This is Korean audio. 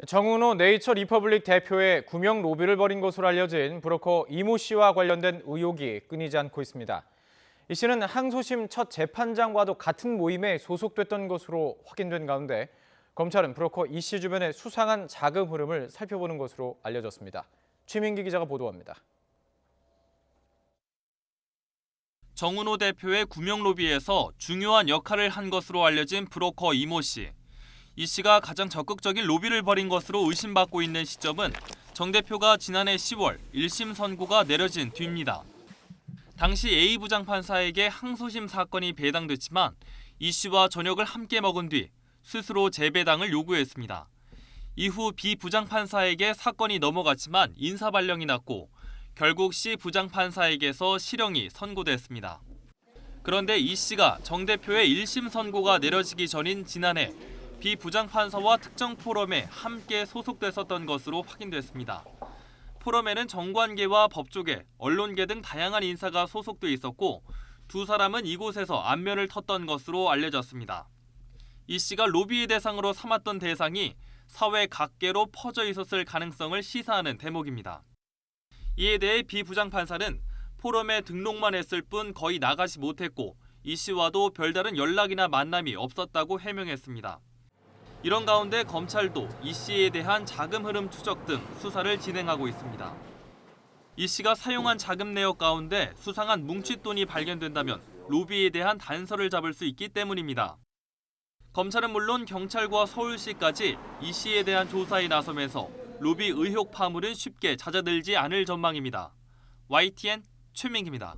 정은호 네이처 리퍼블릭 대표의 구명 로비를 벌인 것으로 알려진 브로커 이모 씨와 관련된 의혹이 끊이지 않고 있습니다. 이 씨는 항소심 첫 재판장과도 같은 모임에 소속됐던 것으로 확인된 가운데 검찰은 브로커 이 씨 주변의 수상한 자금 흐름을 살펴보는 것으로 알려졌습니다. 최민기 기자가 보도합니다. 정은호 대표의 구명 로비에서 중요한 역할을 한 것으로 알려진 브로커 이모 씨. 이 씨가 가장 적극적인 로비를 벌인 것으로 의심받고 있는 시점은 정 대표가 지난해 10월 1심 선고가 내려진 뒤입니다. 당시 A 부장판사에게 항소심 사건이 배당됐지만 이 씨와 저녁을 함께 먹은 뒤 스스로 재배당을 요구했습니다. 이후 B 부장판사에게 사건이 넘어갔지만 인사발령이 났고 결국 C 부장판사에게서 실형이 선고됐습니다. 그런데 이 씨가 정 대표의 1심 선고가 내려지기 전인 지난해 B 부장판사와 특정 포럼에 함께 소속됐었던 것으로 확인됐습니다. 포럼에는 정관계와 법조계, 언론계 등 다양한 인사가 소속돼 있었고 두 사람은 이곳에서 안면을 텄던 것으로 알려졌습니다. 이 씨가 로비의 대상으로 삼았던 대상이 사회 각계로 퍼져 있었을 가능성을 시사하는 대목입니다. 이에 대해 B 부장판사는 포럼에 등록만 했을 뿐 거의 나가지 못했고 이 씨와도 별다른 연락이나 만남이 없었다고 해명했습니다. 이런 가운데 검찰도 이 씨에 대한 자금 흐름 추적 등 수사를 진행하고 있습니다. 이 씨가 사용한 자금 내역 가운데 수상한 뭉칫돈이 발견된다면 로비에 대한 단서를 잡을 수 있기 때문입니다. 검찰은 물론 경찰과 서울시까지 이 씨에 대한 조사에 나서면서 로비 의혹 파물은 쉽게 잦아들지 않을 전망입니다. YTN 최민기입니다.